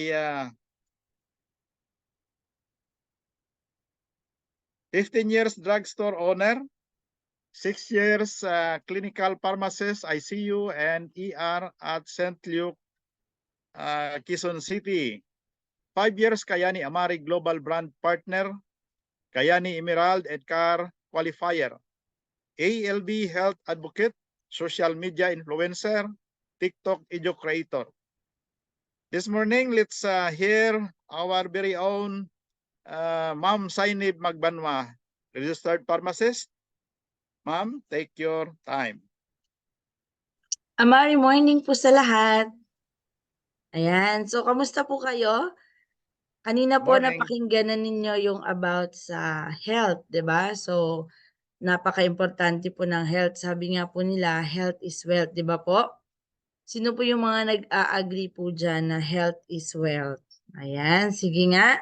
uh, 15 years drugstore owner, 6 years clinical pharmacist, ICU and ER at St. Luke, Quezon City. 5 years Kayani Amari Global Brand Partner, Kayani Emerald and Car Qualifier. ALB Health Advocate, Social Media Influencer, TikTok Edu Creator. This morning, let's hear our very own Ma'am Sainib Magbanwa, registered pharmacist. Ma'am, take your time. Amari morning po sa lahat. Ayan, so kamusta po kayo? Kanina po Morning. napakinggan na ninyo yung about sa health, 'di ba? So napaka-importante po ng health. Sabi nga po nila, health is wealth, 'di ba po? Sino po yung mga nag-a-agree po dyan na health is wealth? Ayan, sige nga.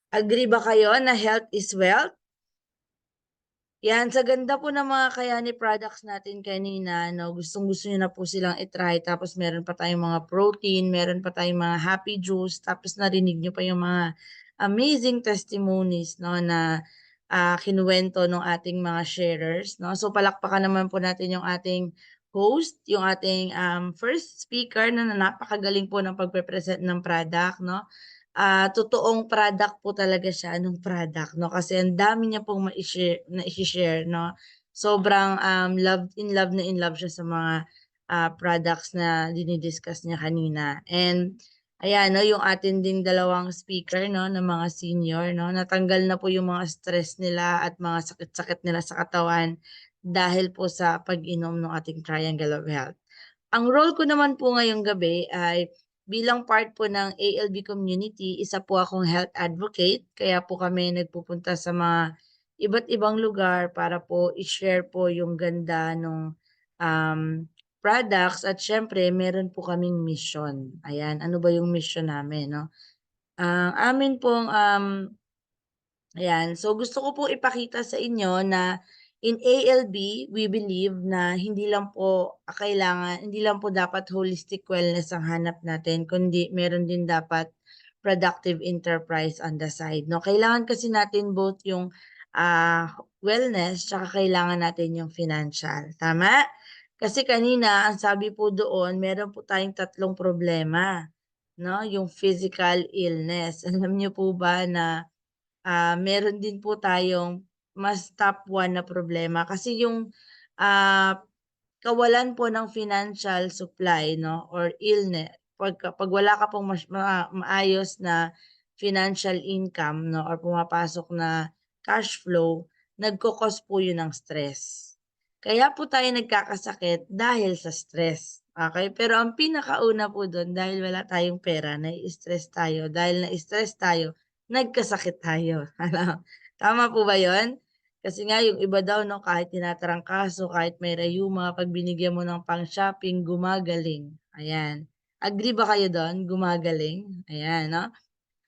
Agree ba kayo na health is wealth? Yan, sa ganda po ng mga Kayani products natin kanina, no, gustong-gusto niyo na po silang i-try. Tapos meron pa tayong mga protein, meron pa tayong mga happy juice, tapos narinig niyo pa yung mga amazing testimonies, no, na kinuwento ng ating mga sharers, no. So palakpakan naman po natin yung ating host, yung ating first speaker na napakagaling po ng pagpe-present ng product, no. Totoong product po talaga siya, anong product, no? Kasi ang dami niya pong na-share, no? Sobrang love na in love siya sa mga products na dinidiscuss niya kanina. And ayan, no, yung atin ding dalawang speaker, no, ng mga senior, no, natanggal na po yung mga stress nila at mga sakit-sakit nila sa katawan dahil po sa pag-inom ng ating Triangle of Health. Ang role ko naman po ngayong gabi ay bilang part po ng ALB community, isa po akong health advocate. Kaya po kami nagpupunta sa mga iba't ibang lugar para po i-share po yung ganda ng products. At syempre, meron po kaming mission. Ayan, ano ba yung mission namin, no? Ang amin pong ayan. So gusto ko po ipakita sa inyo na in ALB, we believe na hindi lang po dapat holistic wellness ang hanap natin, kundi meron din dapat productive enterprise on the side. No, kailangan kasi natin both yung wellness tsaka kailangan natin yung financial. Tama? Kasi kanina, ang sabi po doon, meron po tayong tatlong problema, no? Yung physical illness. Alam niyo po ba na meron din po tayong mas top 1 na problema kasi yung kawalan po ng financial supply, no, or illness, pag wala ka pong maayos na financial income, no, or pumapasok na cash flow, nagko-cause po yun ng stress. Kaya po tayo nagkakasakit dahil sa stress. Okay? Pero ang pinakauna po doon, dahil wala tayong pera, nai-stress tayo. Dahil na-stress tayo, nagkasakit tayo. Tama po ba yon? Kasi nga yung iba daw, no, kahit tinatarangkaso, kahit may rayuma, pag binigyan mo ng pang-shopping, gumagaling. Ayan. Agree ba kayo doon? Gumagaling? Ayan, no?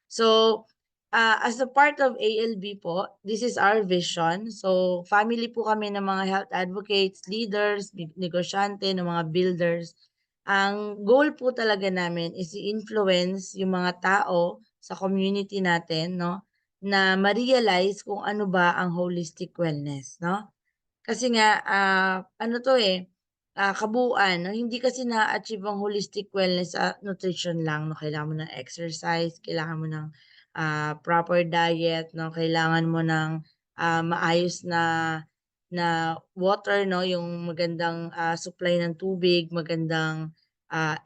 So, as a part of ALB po, this is our vision. So, family po kami ng mga health advocates, leaders, negosyante, ng mga builders. Ang goal po talaga namin is i-influence yung mga tao sa community natin, no, na ma-realize kung ano ba ang holistic wellness, no? Kasi nga, ano to kabuuan, no? Hindi kasi na-achieve ang holistic wellness sa nutrition lang, no? Kailangan mo ng exercise, kailangan mo ng proper diet, no? Kailangan mo ng maayos na water, no? Yung magandang supply ng tubig, magandang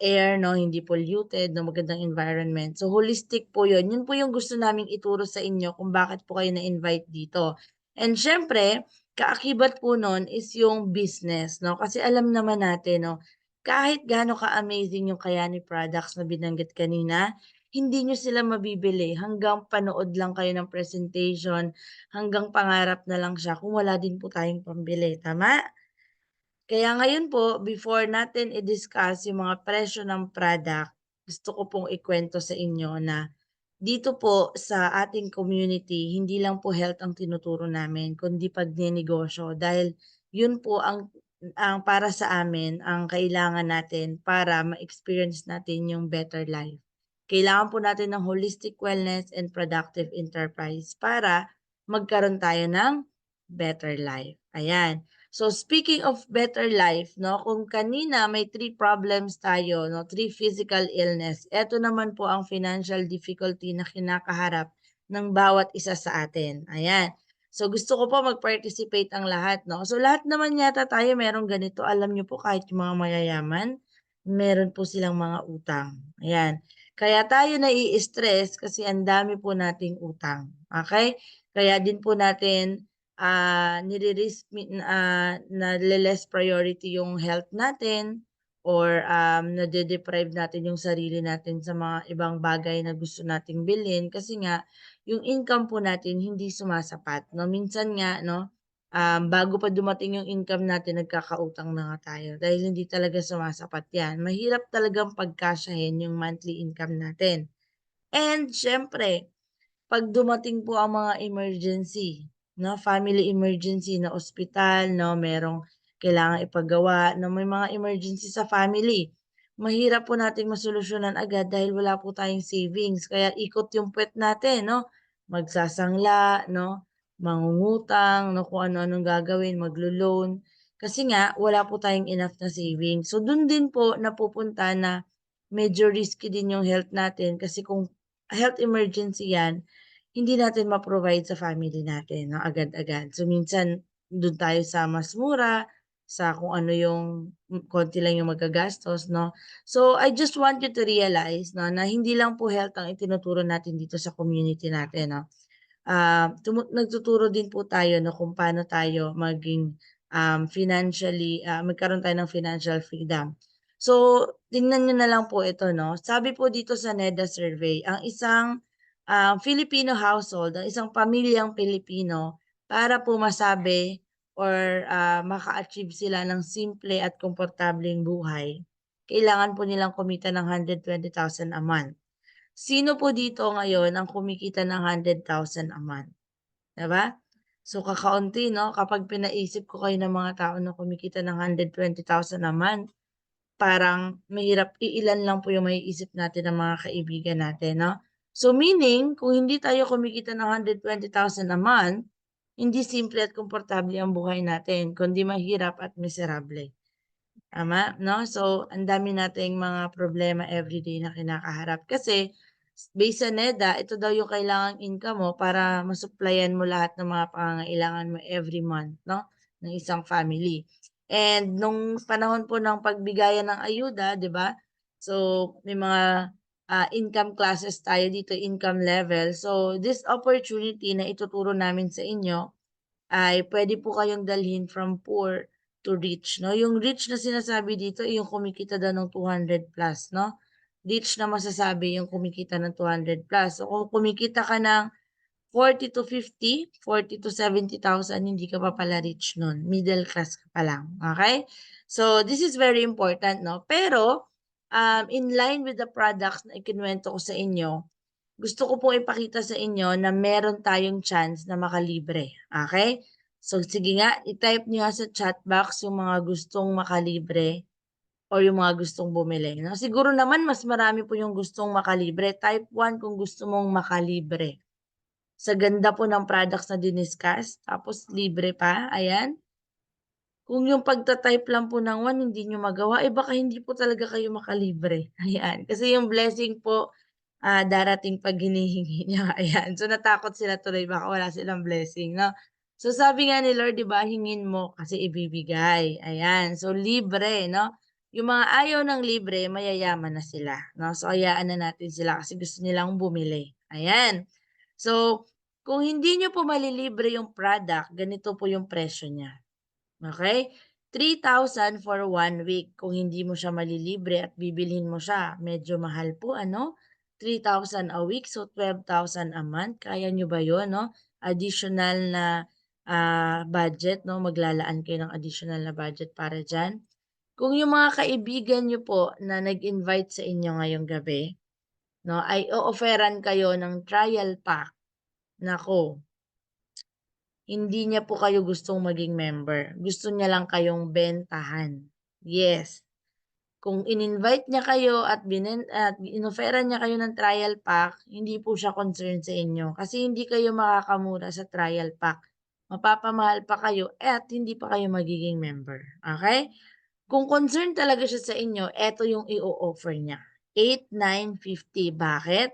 air, no? Hindi polluted, no? Magandang environment. So, holistic po yun. Yun po yung gusto naming ituro sa inyo kung bakit po kayo na-invite dito. And syempre, kaakibat po nun is yung business, no? Kasi alam naman natin, no? Kahit gaano ka-amazing yung Kayani products na binanggit kanina, hindi nyo sila mabibili hanggang panood lang kayo ng presentation, hanggang pangarap na lang siya kung wala din po tayong pambili. Tama? Kaya ngayon po, before natin i-discuss yung mga presyo ng product, gusto ko pong ikwento sa inyo na dito po sa ating community, hindi lang po health ang tinuturo namin, kundi pagnenegosyo. Dahil yun po ang para sa amin, ang kailangan natin para ma-experience natin yung better life. kailangan po natin ng holistic wellness and productive enterprise para magkaroon tayo ng better life. Ayan. So speaking of better life, no, kung kanina may 3 problems tayo, no, 3 physical illness, eto naman po ang financial difficulty na kinakaharap ng bawat isa sa atin. Ayan. So gusto ko po mag-participate ang lahat, no. So lahat naman yata tayo merong ganito. Alam niyo po kahit yung mga mayayaman, meron po silang mga utang. Ayan. Kaya tayo nai-stress kasi ang dami po nating utang. Okay? Kaya din po natin nire-risk nale-less priority yung health natin or nade-deprive natin yung sarili natin sa mga ibang bagay na gusto nating bilhin kasi nga yung income po natin hindi sumasapat, 'no. Minsan nga 'no, bago pa dumating yung income natin nagkakautang na nga tayo dahil hindi talaga sumasapat 'yan. Mahirap talagang pagkasyahin yung monthly income natin. And siyempre 'pag dumating po ang mga emergency, 'no, family emergency na ospital, 'no, merong kailangang ipagawa, 'no, may mga emergency sa family. Mahirap po nating masolusyonan agad dahil wala po tayong savings kaya ikot yung puwet natin, 'no. Magsasangla, 'no, mangungutang, 'no, kung ano-anong gagawin, maglo-loan. Kasi nga wala po tayong enough na savings. So dun din po napupunta na medyo risky din yung health natin kasi kung health emergency 'yan, hindi natin ma-provide sa family natin 'no, agad-agad. So, minsan dun tayo sa mas mura, sa kung ano yung konti lang yung magagastos 'no. So, I just want you to realize 'no, na hindi lang po health ang itinuturo natin dito sa community natin 'no. Nagtuturo din po tayo 'no, kung paano tayo maging, financially, magkaroon tayo ng financial freedom. So, tingnan niyo na lang po ito 'no, sabi po dito sa NEDA survey, ang isang, Filipino household, ang isang pamilyang Pilipino para po masabi or, maka-achieve sila ng simple at komportableng buhay, kailangan po nilang kumita ng 120,000 a month. Sino po dito ngayon ang kumikita ng 100,000 a month, 'di ba? So kakaunti 'no, kapag pinaisip ko kayo ng mga tao na kumikita ng 120,000 a month, parang mahirap iilan lang po yung maiisip natin ng mga kaibigan natin 'no. So meaning kung hindi tayo kumikita ng 120,000 a month, hindi simple at komportable ang buhay natin kundi mahirap at miserable. Tama, 'no? So, ang dami nating mga problema everyday na kinakaharap kasi based sa NEDA, ito daw yung kailangang income mo para masuplayan mo lahat ng mga pangangailangan mo every month, 'no, ng isang family. And nung panahon po ng pagbigayan ng ayuda, 'di ba? So, may mga, income classes tayo dito, income level. So, this opportunity na ituturo namin sa inyo ay puwede po kayong dalhin from poor to rich 'no. Yung rich na sinasabi dito, yung kumikita daw ng 200 plus 'no. Rich na masasabi yung kumikita ng 200 plus. So kung kumikita ka ng 40 to 50, 40 to 70,000 hindi ka pa pala rich nun, middle class ka pa lang, okey? So this is very important 'no. Pero, in line with the products na ikinuwento ko sa inyo, gusto ko pong ipakita sa inyo na meron tayong chance na makalibre, okay? So sige nga, i-type niyo nga sa chat box yung mga gustong makalibre or yung mga gustong bumili 'no. Siguro naman mas marami po yung gustong makalibre, type 1 kung gusto mong makalibre. Sa ganda po ng products na diniscuss, tapos libre pa, ayan. Kung yung pagta-type lang po ng 1 hindi niyo magawa, eh, baka hindi po talaga kayo makalibre, ayan. Kasi yung blessing po, darating 'pag hinihingi niyo, ayan. So, natakot sila tuloy baka wala silang blessing 'no. So, sabi nga ni Lord 'di ba, "Hingin mo kasi ibibigay." Ayan, so libre 'no. Yung mga ayaw ng libre mayayaman na sila 'no. So, hayaan na natin sila kasi gusto nilang bumili, ayan. So, kung hindi niyo po malilibre yung product, ganito po yung presyo niya. Okay, 3,000 for 1 week kung hindi mo siya malilibre at bibilhin mo siya, medyo mahal po ano, 3,000 a week, so 12,000 a month, kaya niyo ba 'yun 'no? Additional na, budget 'no, maglalaan kayo ng additional na budget para diyan. Kung yung mga kaibigan niyo po na nag-invite sa inyo ngayong gabi 'no, ay o-offeran kayo ng trial pack, naku, hindi niya po kayo gustong maging member, gusto niya lang kayong bentahan. Yes, Kung in-invite niya kayo at inoferan niya kayo ng trial pack, hindi po siya concerned sa inyo kasi hindi kayo makakamura sa trial pack. Mapapamahal pa kayo at hindi pa kayo magiging member. Okay? Kung concerned talaga siya sa inyo, eto yung i-o-offer niya. 8,950. Bakit?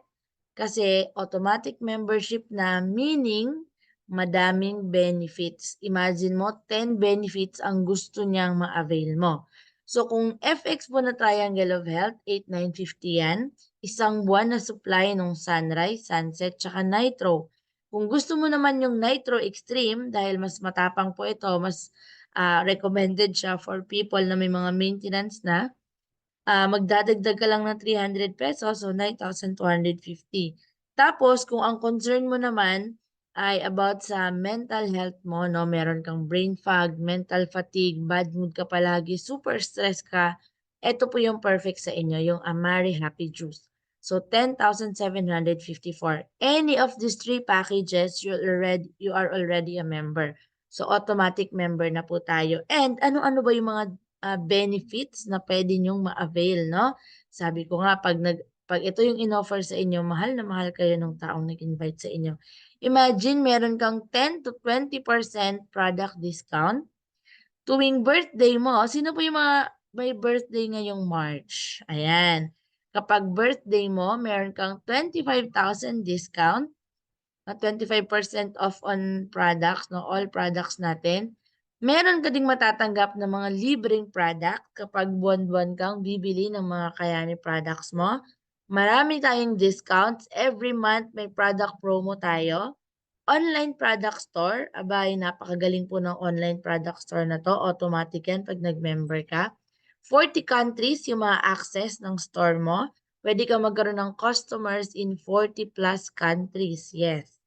Kasi automatic membership na, meaning madaming benefits. Imagine mo, 10 benefits ang gusto niyang ma-avail mo. So kung FX po na Triangle of Health, 8,950 yan. Isang buwan na supply ng Sunrise, Sunset, tsaka Nitro. Kung gusto mo naman yung Nitro Extreme, dahil mas matapang po ito, mas recommended siya for people na may mga maintenance na, magdadagdag ka lang ng 300 pesos, so 9,250. Tapos, kung ang concern mo naman ay about sa mental health mo, no, meron kang brain fog, mental fatigue, bad mood ka palagi, super stress ka, ito po yung perfect sa inyo, yung Amari Happy Juice. So, 10,754. Any of these three packages, you are already a member. So, automatic member na po tayo. And ano-ano ba yung mga benefits na pwede nyong ma-avail, no? Sabi ko nga, pag ito yung in-offer sa inyo, mahal na mahal kayo ng taong nag-invite sa inyo. Imagine, meron kang 10 to 20% product discount. Tuwing birthday mo, sino po yung mga may birthday ngayong March? Ayan. Kapag birthday mo, meron kang 25,000 discount, 25% off on products, no, all products natin. Meron ka ding matatanggap na mga libreng product kapag buwan-buwan kang bibili ng mga Kayani products mo. Marami tayong discounts. Every month may product promo tayo. Online product store. Abay, napakagaling po ng online product store na to. Automatic yan pag nag-member ka. 40 countries yung mga access ng store mo. Pwede ka magkaroon ng customers in 40 plus countries. Yes.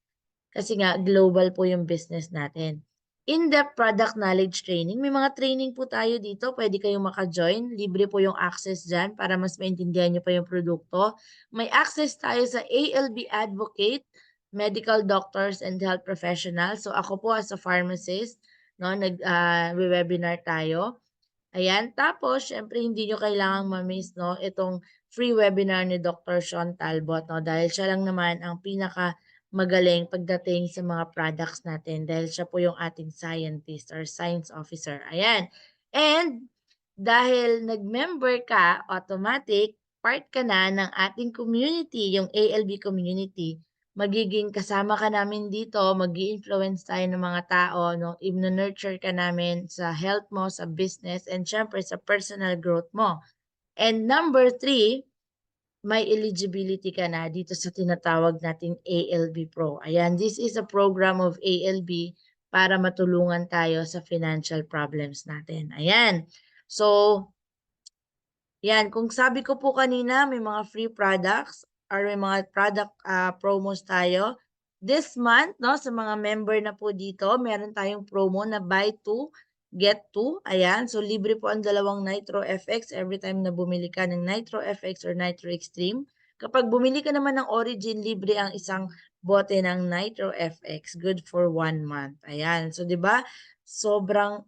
Kasi nga, global po yung business natin. In-depth product knowledge training. May mga training po tayo dito. Pwede kayong maka-join. Libre po yung access dyan para mas maintindihan nyo pa yung produkto. May access tayo sa ALB Advocate, medical doctors and health professionals. So ako po as a pharmacist, no, nag-webinar tayo. Ayan. Tapos, syempre, hindi nyo kailangang ma-miss, no, itong free webinar ni Dr. Sean Talbot, no, dahil siya lang naman ang pinaka magaling pagdating sa mga products natin dahil siya po yung ating scientist or science officer. Ayan. And dahil nag-member ka, automatic, part ka na ng ating community, yung ALB community. Magiging kasama ka namin dito, mag-i-influence tayo ng mga tao, no? I-nurture ka namin sa health mo, sa business, and syempre sa personal growth mo. And number 3, may eligibility ka na dito sa tinatawag nating ALB Pro. Ayan, this is a program of ALB para matulungan tayo sa financial problems natin. Ayan. So, yan, kung sabi ko po kanina, may mga free products or may mga product promos tayo. This month, no, sa mga member na po dito, meron tayong promo na buy 2, get 2. Ayan, so libre po ang dalawang Nitro FX every time na bumili ka ng Nitro FX or Nitro Extreme. Kapag bumili ka naman ng Origin, libre ang isang bote ng Nitro FX. Good for 1 month. Ayan, so 'di ba? Sobrang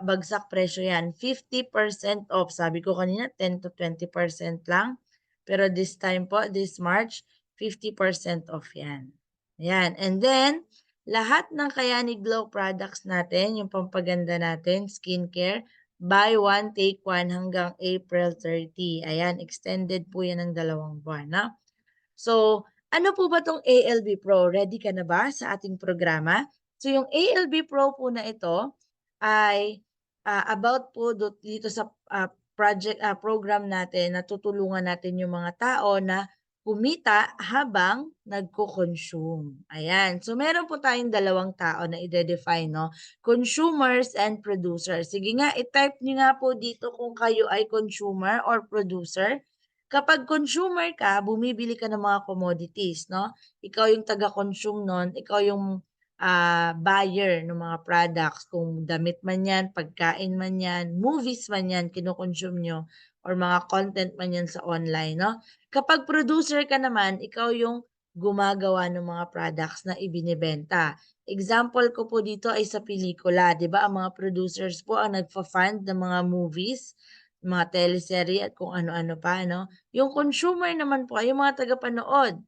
bagsak presyo yan. 50% off. Sabi ko kanina, 10 to 20% lang. Pero this time po, this March, 50% off yan. Ayan. And then, lahat ng Kayani Glow products natin, yung pampaganda natin, skincare, buy one, take one hanggang April 30. Ayan, extended po yan ng 2 buwan. No? So, ano po ba tong ALB Pro? Ready ka na ba sa ating programa? So, yung ALB Pro po na ito ay about po dito sa program natin na tutulungan natin yung mga tao na kumita habang nagko-consume. Ayan. So, meron po tayong 2 tao na i-define, no? Consumers and producers. Sige nga, i-type nyo nga po dito kung kayo ay consumer or producer. Kapag consumer ka, bumibili ka ng mga commodities, no? Ikaw yung taga-consume nun, ikaw yung buyer ng mga products. Kung damit man yan, pagkain man yan, movies man yan, kinoconsume nyo, or mga content man yan sa online, no? Kapag producer ka naman, ikaw yung gumagawa ng mga products na ibinibenta. Example ko po dito ay sa pelikula, 'di ba? Ang mga producers po ang nagfa-fund ng mga movies. mga teleserye at kung ano-ano pa, no? Yung consumer naman po ay yung mga tagapanood.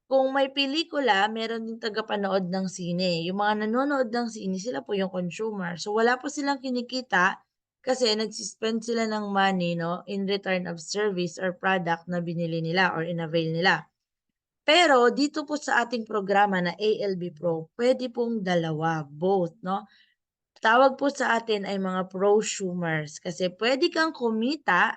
Kung may pelikula, meron din tagapanood ng sine. Yung mga nanonood ng sine, sila po yung consumer. So wala po silang kinikita kasi nagsispend sila ng money, no, in return of service or product na binili nila or inavail nila. Pero dito po sa ating programa na ALB Pro, pwede pong dalawa, both, no? Tawag po sa atin ay mga prosumers kasi pwede kang kumita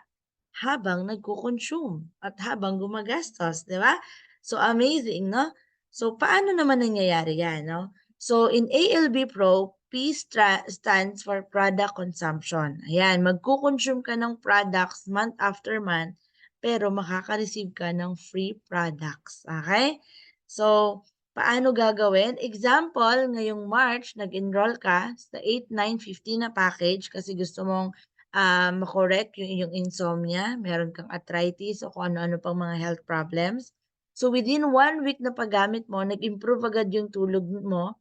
habang nagko-consume at habang gumagastos, 'di ba? So amazing, no? So paano naman nangyayari 'yan, no? So in ALB Pro, stands for product consumption. Ayan, magko-consume ka ng products month after month, pero makaka-receive ka ng free products. Okay? So, paano gagawin? Example, ngayong March, nag-enroll ka sa 8, 9, 15 na package kasi gusto mong ma-correct yung iyong insomnia, meron kang arthritis o kung ano-ano pang mga health problems. So within 1 week na paggamit mo, nag-improve agad yung tulog mo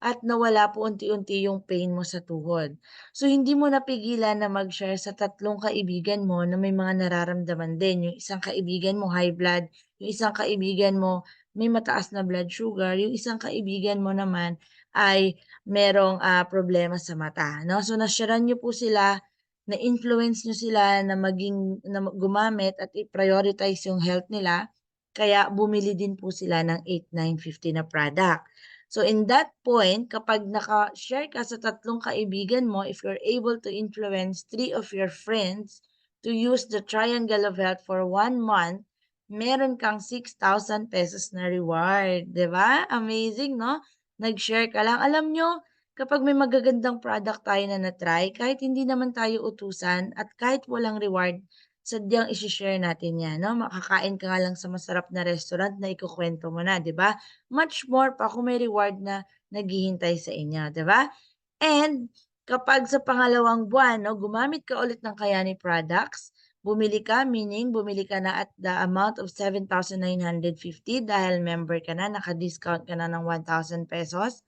at nawala po unti-unti yung pain mo sa tuhod. So hindi mo napigilan na mag-share sa 3 kaibigan mo na may mga nararamdaman din. Yung isang kaibigan mo high blood, yung isang kaibigan mo may mataas na blood sugar, yung isang kaibigan mo naman ay merong problema sa mata, no? So na-sharean niyo po sila, na-influence niyo sila na gumamit at i-prioritize yung health nila, kaya bumili din po sila ng 8, 9, 15 na product. So in that point, kapag naka-share ka sa 3 kaibigan mo, if you're able to influence 3 of your friends to use the Triangle of Health for 1 month, meron kang 6,000 pesos na reward, 'di ba? Amazing, no? Nag-share ka lang. Alam nyo, kapag may magagandang product tayo na na-try, kahit hindi naman tayo utusan at kahit walang reward, sadyang isi-share natin 'yan, no? Makakain ka nga lang sa masarap na restaurant na ikukuwento mo na, 'di ba? Much more pa kung may reward na naghihintay sa inyo, 'di ba? And kapag sa pangalawang buwan, no, gumamit ka ulit ng Kayani products, bumili ka, meaning bumili ka na at the amount of 7,950 dahil member ka na, naka-discount ka na ng 1,000 pesos.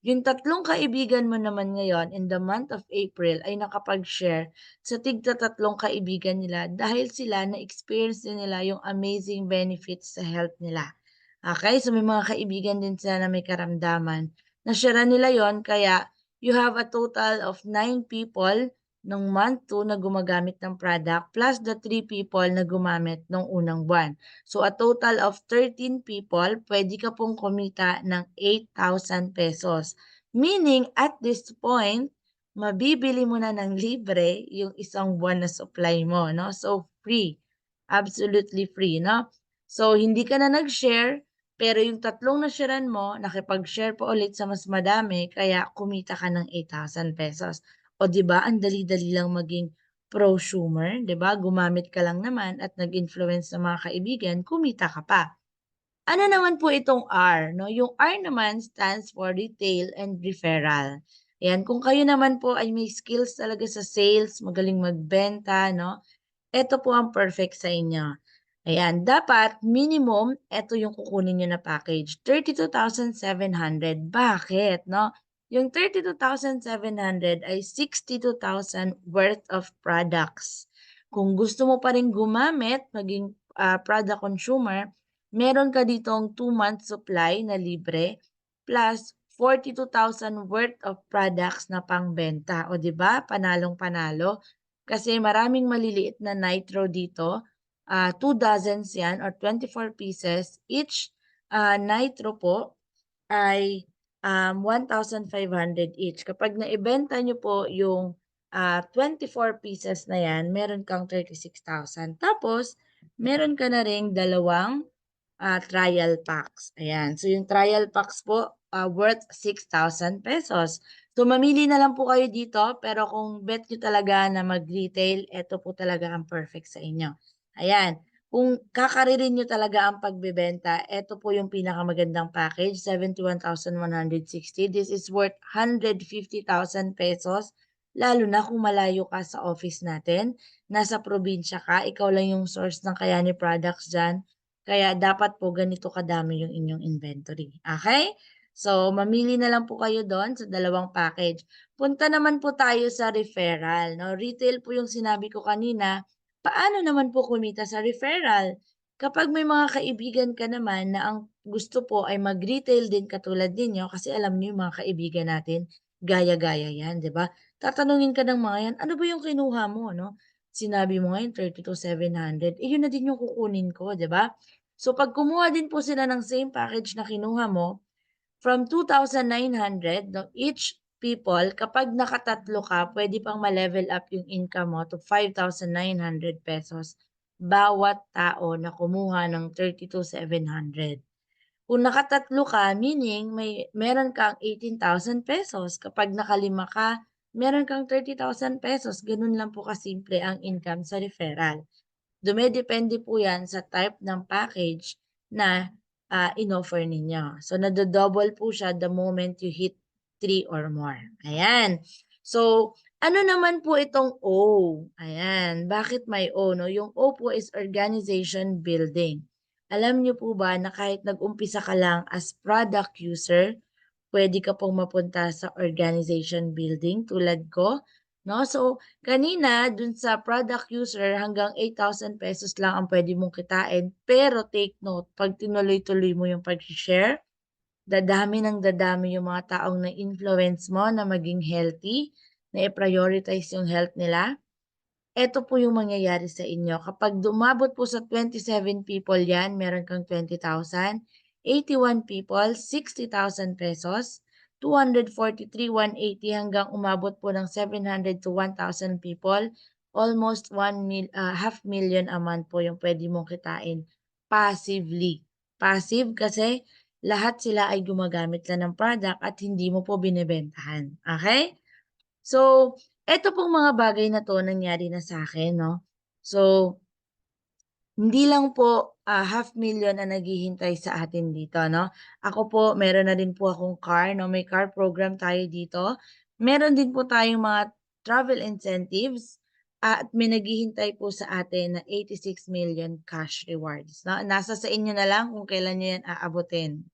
Yung 3 kaibigan mo naman ngayon in the month of April ay nakapag-share sa tigta-3 kaibigan nila dahil sila na-experience din nila yung amazing benefits sa health nila. Okay, so may mga kaibigan din sila na may karamdaman. Na-sharean nila yon kaya you have a total of 9 people nung month 2 na gumagamit ng product plus the 3 people na gumamit nung unang buwan. So a total of 13 people, pwede ka pong kumita ng 8,000 pesos. Meaning at this point, mabibili mo na ng libre yung isang buwan na supply mo, no? So free. Absolutely free, no? So hindi ka na nag-share, pero yung 3 na-sharean mo, nakipag-share pa ulit sa mas madami, kaya kumita ka ng 8,000 pesos. O 'di ba, ang dali-dali lang maging prosumer, 'di ba? Gumamit ka lang naman at nag-influence ng mga kaibigan, kumita ka pa. Ano naman po itong R, no? Yung R naman stands for retail and referral. Ayan, kung kayo naman po ay may skills talaga sa sales, magaling magbenta, no? Ito po ang perfect sa inyo. Ayan, dapat minimum, ito yung kukunin nyo na package, 32,700. Bakit, no? Yung 32,700 ay 62,000 worth of products. Kung gusto mo pa rin gumamit, maging product consumer, meron ka ditong 2 months supply na libre plus 42,000 worth of products na pangbenta. O 'di ba? Panalong-panalo. Kasi maraming maliliit na nitro dito, 2 dozens 'yan or 24 pieces. Each nitro po ay 1,500 each. Kapag naibenta niyo po yung 24 pieces na 'yan, meron kang 36,000. Tapos meron ka na ring dalawang trial packs. Ayan. So yung trial packs po worth 6,000 pesos. So mamili na lang po kayo dito, pero kung bet nyo talaga na mag-retail, ito po talaga ang perfect sa inyo. Ayan. Kung kakaririn nyo talaga ang pagbebenta, ito po yung pinakamagandang package, 71,160. This is worth 150,000 pesos. Lalo na kung malayo ka sa office natin, nasa probinsya ka, ikaw lang yung source ng Kayani products dyan. Kaya dapat po ganito kadami yung inyong inventory. Okay? So, mamili na lang po kayo doon sa dalawang package. Punta naman po tayo sa referral, no? Retail po yung sinabi ko kanina. Paano naman po kumita sa referral? Kapag may mga kaibigan ka naman na ang gusto po ay mag-retail din katulad ninyo, kasi alam niyo yung mga kaibigan natin, gaya-gaya yan, di ba? Tatanungin ka ng mga yan, ano ba yung kinuha mo, no? Sinabi mo ngayon 32,700, yun na din yung kukunin ko, di ba? So, pag kumuha din po sila ng same package na kinuha mo, from 2,900, no, each people, kapag nakatatlo ka, pwede pang ma-level up yung income mo to 5,900 pesos bawat tao na kumuha ng 32,700. Kung nakatatlo ka, meaning meron kang 18,000 pesos. Kapag nakalima ka, meron kang 30,000 pesos. Ganun lang po kasimple ang income sa referral. Dumedepende po yan sa type ng package na in-offer ninyo. So, nado-double po siya the moment you hit 3 or more. Ayan. So, ano naman po itong O? Ayan. Bakit may O? No? Yung O po is organization building. Alam niyo po ba na kahit nag-umpisa ka lang as product user, pwede ka pong mapunta sa organization building tulad ko? No? So, kanina, dun sa product user, hanggang 8,000 pesos lang ang pwede mong kitain. Pero take note, pag tinuloy-tuloy mo yung pag-share, dadami ng dadami yung mga taong na-influence mo na maging healthy, na i-prioritize yung health nila. Eto po yung mangyayari sa inyo. Kapag dumabot po sa 27 people yan, meron kang 20,000. 81 people, 60,000 pesos. 243, 180 hanggang umabot po ng 700 to 1,000 people. Almost 500,000 a month po yung pwede mong kitain passively. Passive kasi lahat sila ay gumagamit lang ng product at hindi mo po binibentahan. Okay? So, eto pong mga bagay na 'to nangyari na sa akin 'no. So, hindi lang po, 500,000 ang naghihintay sa atin dito 'no. Ako po meron na din po akong car 'no, may car program tayo dito. Meron din po tayong mga travel incentives, at may naghihintay po sa atin na 86 million cash rewards 'no. Nasa sa inyo na lang kung kailan niyo 'yan aabutin.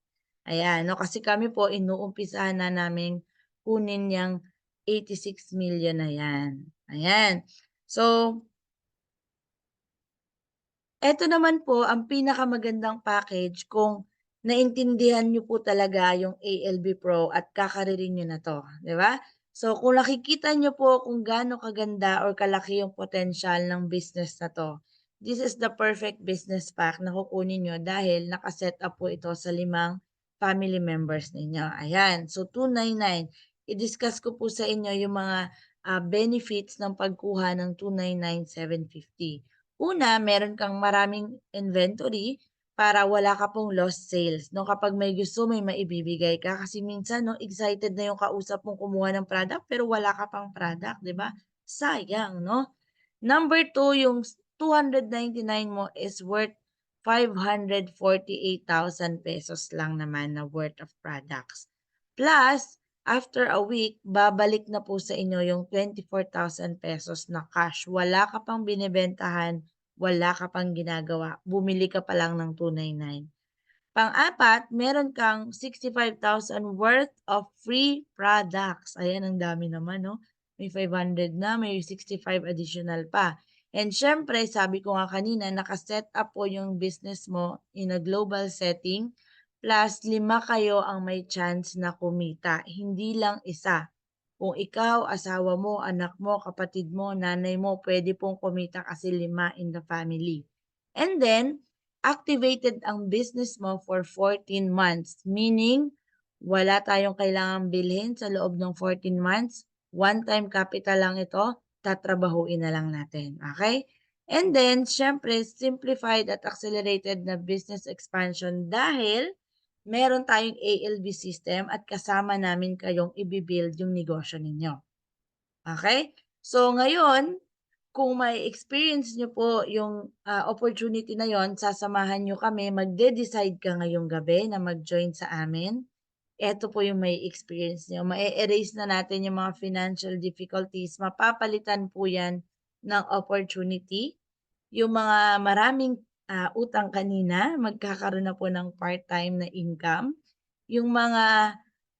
Ayan 'no, kasi kami po inuumpisahan na naming kunin yang 86 million na 'yan, ayan. So, eto naman po ang pinakamagandang package kung naintindihan niyo po talaga yung ALB Pro at kakaririn niyo na 'to, 'di ba? So, kung nakikita niyo po kung gaano kaganda or kalaki yung potensyal ng business na 'to, this is the perfect business pack na kukunin niyo dahil naka-set up po ito sa 5 family members ninyo, ayan. So, 299, i-discuss ko po sa inyo yung mga, benefits ng pagkuha ng 299,750. Una, meron kang maraming inventory para wala ka pong lost sales 'no. Kapag may gusto, may maibibigay ka kasi minsan 'no, excited na yung kausap mong kumuha ng product pero wala ka pang product, 'di ba? Sayang 'no. Number two, yung 299 mo is worth 548,000 pesos lang naman na worth of products. Plus, after a week, babalik na po sa inyo yung 24,000 pesos na cash. Wala ka pang binibentahan, wala ka pang ginagawa. Bumili ka pa lang ng 299. Pang-apat, meron kang 65,000 worth of free products. Ayan, ang dami naman, no? May 500 na, may 65 additional pa. And syempre, sabi ko nga kanina, nakaset up po yung business mo in a global setting. Plus, 5 kayo ang may chance na kumita. Hindi lang isa. Kung ikaw, asawa mo, anak mo, kapatid mo, nanay mo, pwede pong kumita kasi 5 in the family. And then, activated ang business mo for 14 months. Meaning, wala tayong kailangang bilhin sa loob ng 14 months. One-time capital lang ito, tatrabahuin na lang natin. Okay? And then, syempre, simplified at accelerated na business expansion dahil meron tayong ALB system at kasama namin kayong i-build yung negosyo ninyo. Okay? So, ngayon, kung may experience nyo po yung opportunity na yon, sasamahan nyo kami, magde-decide ka ngayong gabi na mag-join sa amin. Eto po yung may experience nyo. Ma-erase na natin yung mga financial difficulties. Mapapalitan po yan ng opportunity. Yung mga maraming utang kanina, magkakaroon na po ng part-time na income. yung mga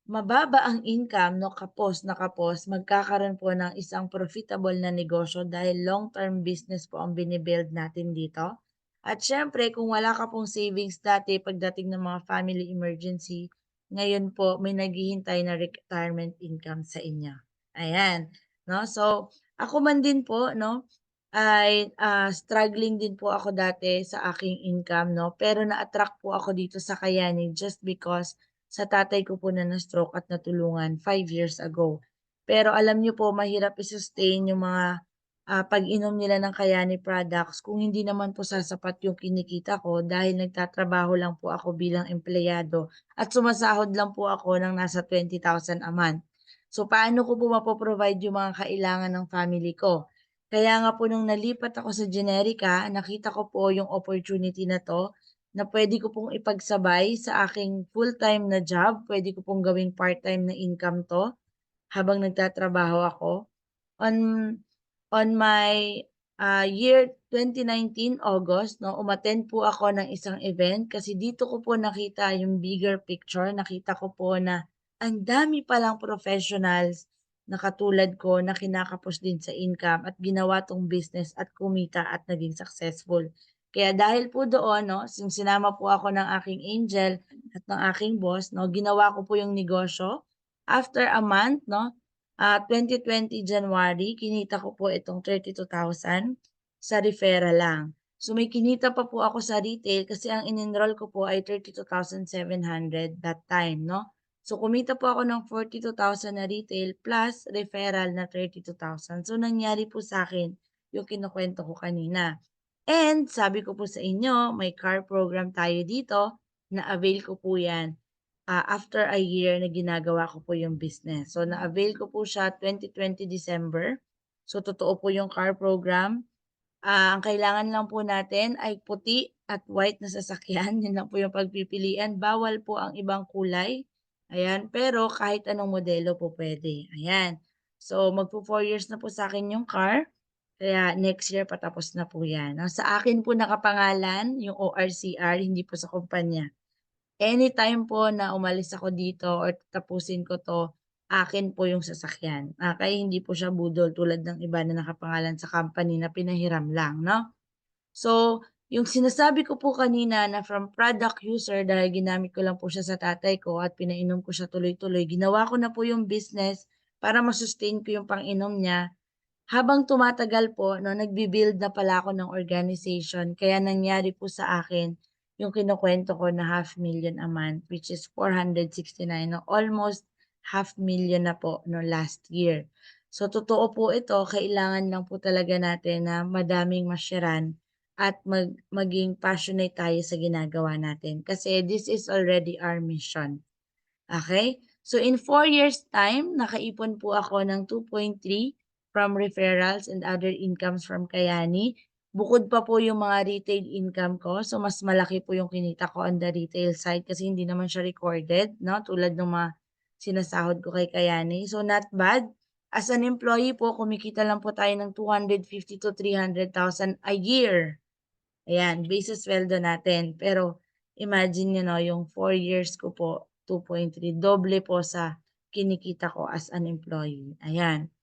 mababa ang income 'no, kapos magkakaroon po ng isang profitable na negosyo dahil long-term business po ang natin dito. At siyempre kung wala ka pong savings dati pagdating ng mga family emergency, ngayon po may naghihintay na retirement income sa inyo, ayan, 'no. So, ako man din po 'no, ay, struggling din po ako dati sa aking income 'no, pero na-attract po ako dito sa Kayanig just because sa tatay ko po na na-stroke at natulungan 5 years ago. Pero alam niyo po mahirap i-sustain yung mga, pag-inom nila ng Kayani products kung hindi naman po sasapat yung kinikita ko dahil nagtatrabaho lang po ako bilang empleyado at sumasahod lang po ako ng nasa 20,000 a month. So, paano ko po mapo-provide yung mga kailangan ng family ko? Kaya nga po nung nalipat ako sa Generika, nakita ko po yung opportunity na 'to na puwede ko pong ipagsabay sa aking full-time na job, puwede ko pong gawing part-time na income 'to habang nagtatrabaho ako. On on my, year 2019 August 'no, umattend po ako ng isang event kasi dito ko po nakita yung bigger picture. Nakita ko po na ang dami palang professionals na katulad ko na kinakapos din sa income at ginawa 'tong business at kumita at naging successful. Kaya dahil po doon 'no, sinama po ako ng aking angel at ng aking boss 'no, ginawa ko po yung negosyo. After a month 'no, 2020 January kinita ko po itong 32,000 sa referral lang. So may kinita pa po ako sa retail kasi ang in-enroll ko po ay 32,700 that time 'no. So kumita po ako ng 42,000 na retail plus referral na 32,000. So nangyari po sa akin yung kinukuwento ko kanina. And sabi ko po sa inyo may car program tayo dito, na-avail ko po 'yan after a year na ginagawa ko po yung business. So, na-avail ko po siya 2020 December. So, totoo po yung car program. Ang kailangan lang po natin ay puti at white na sasakyan. Yun lang po yung pagpipilian. Bawal po ang ibang kulay. Ayan. Pero kahit anong modelo po pwede. Ayan. So, magpo 4 years na po sa akin yung car. Kaya next year patapos na po yan. Sa akin po nakapangalan yung ORCR, hindi po sa kumpanya. Anytime po na umalis ako dito or tapusin ko 'to, akin po yung sasakyan. Kaya hindi po siya budol tulad ng iba na nakapangalan sa company na pinahiram lang 'no. So, yung sinasabi ko po kanina na from product user dahil ginamit ko lang po siya sa tatay ko at pinainom ko siya tuloy-tuloy, ginawa ko na po yung business para ma-sustain ko yung pang-inom niya. Habang tumatagal po 'no, nagbi-build na pala ako ng organization kaya nangyari po sa akin yung kinukuwento ko na 500,000 a month which is 469 'no, almost 500,000 na po 'no last year. So totoo po ito, kailangan lang po talaga natin na madaming ma-sharean at maging passionate tayo sa ginagawa natin kasi this is already our mission. Okay. So in 4 years' time, nakaipon po ako ng 2.3 from referrals and other incomes from Kayani. Bukod pa po yung mga retail income ko, so mas malaki po yung kinita ko on the retail side kasi hindi naman siya recorded 'no, tulad ng mga sinasahod ko kay Kayani. So not bad. As an employee po kumikita lang po tayo ng 250 to 300,000 a year. Ayan, base sa sweldo natin. Pero imagine niyo 'no, yung 4 years ko po, 2.3, doble po sa kinikita ko as an employee, ayan.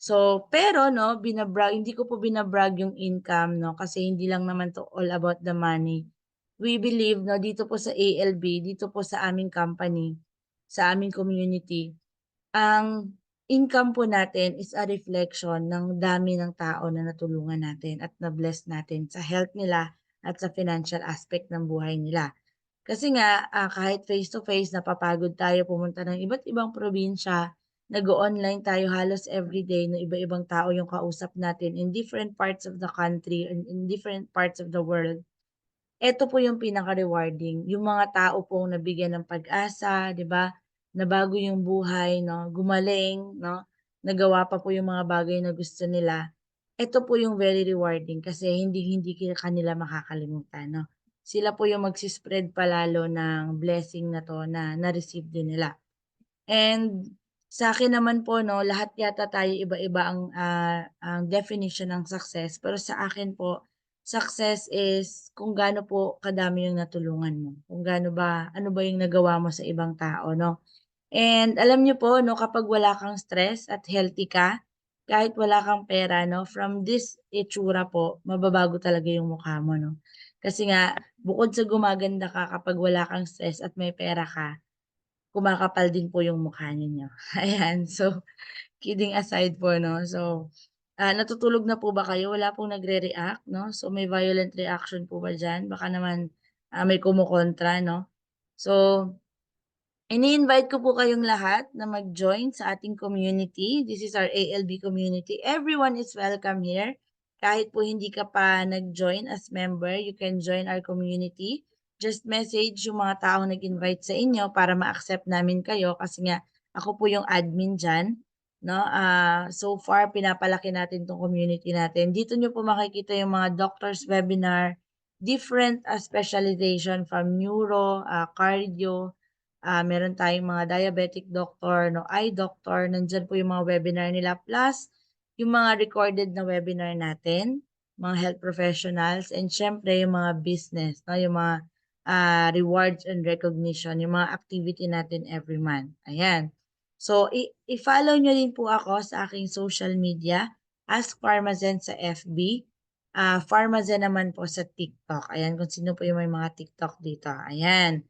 So, pero 'no, hindi ko po yung income 'no, kasi hindi lang naman 'to all about the money. We believe 'no, dito po sa ALB, dito po sa aming company, sa aming community, ang income po natin is a reflection ng dami ng tao na natulungan natin at na-bless natin sa health nila at sa financial aspect ng buhay nila. Kasi nga, kahit face to face napapagod tayo pumunta ng iba't ibang probinsya, nag-o-online tayo halos everyday na iba-ibang tao yung kausap natin in different parts of the country and in different parts of the world. Eto po yung pinaka-rewarding, yung mga tao pong nabigyan ng pag-asa, 'di ba? Nabago yung buhay 'no, gumaling 'no, nagawa pa po yung mga bagay na gusto nila. Eto po yung very rewarding kasi hindi hindi kanila makakalimutan 'no. Sila po yung magsi-spread pa lalo ng blessing na 'to na na-receive din nila. And sa'kin naman po 'no, lahat yata tayo iba-iba ang definition ng success pero sa akin po success is kung gaano po kadami yung natulungan mo, kung gaano ba ano ba yung nagawa mo sa ibang tao 'no. And alam niyo po 'no, kapag wala kang stress at healthy ka, kahit wala kang pera 'no, from this itsura po mababago talaga yung mukha mo 'no. Kasi nga bukod sa gumaganda ka kapag wala kang stress at may pera ka, kumakapal din po yung mukha ninyo, ayan. So, kidding aside po 'no, so, natutulog na po ba kayo? Wala pong nagre-react 'no? So, may violent reaction po ba diyan? Baka naman, may kumokontra 'no? So, ini-invite ko po kayong lahat na mag-join sa ating community. This is our ALB community. Everyone is welcome here. Kahit po hindi ka pa nag-join as member, you can join our community. Just message yung mga taong nag-invite sa inyo para ma-accept namin kayo kasi nga ako po yung admin dyan. No? So far, pinapalaki natin tong community natin. Dito nyo po makikita yung mga doctors webinar, different specialization from neuro, cardio, meron tayong mga diabetic doctor, no, eye doctor, nandiyan po yung mga webinar nila plus yung mga recorded na webinar natin, mga health professionals, and syempre yung mga business, no, yung mga rewards and recognition, yung mga activity natin every month. Ayan. So, i-follow nyo din po ako sa aking social media, Ask Pharmazen sa FB, Pharmazen naman po sa TikTok. Ayan, kung sino po yung may mga TikTok dito. Ayan.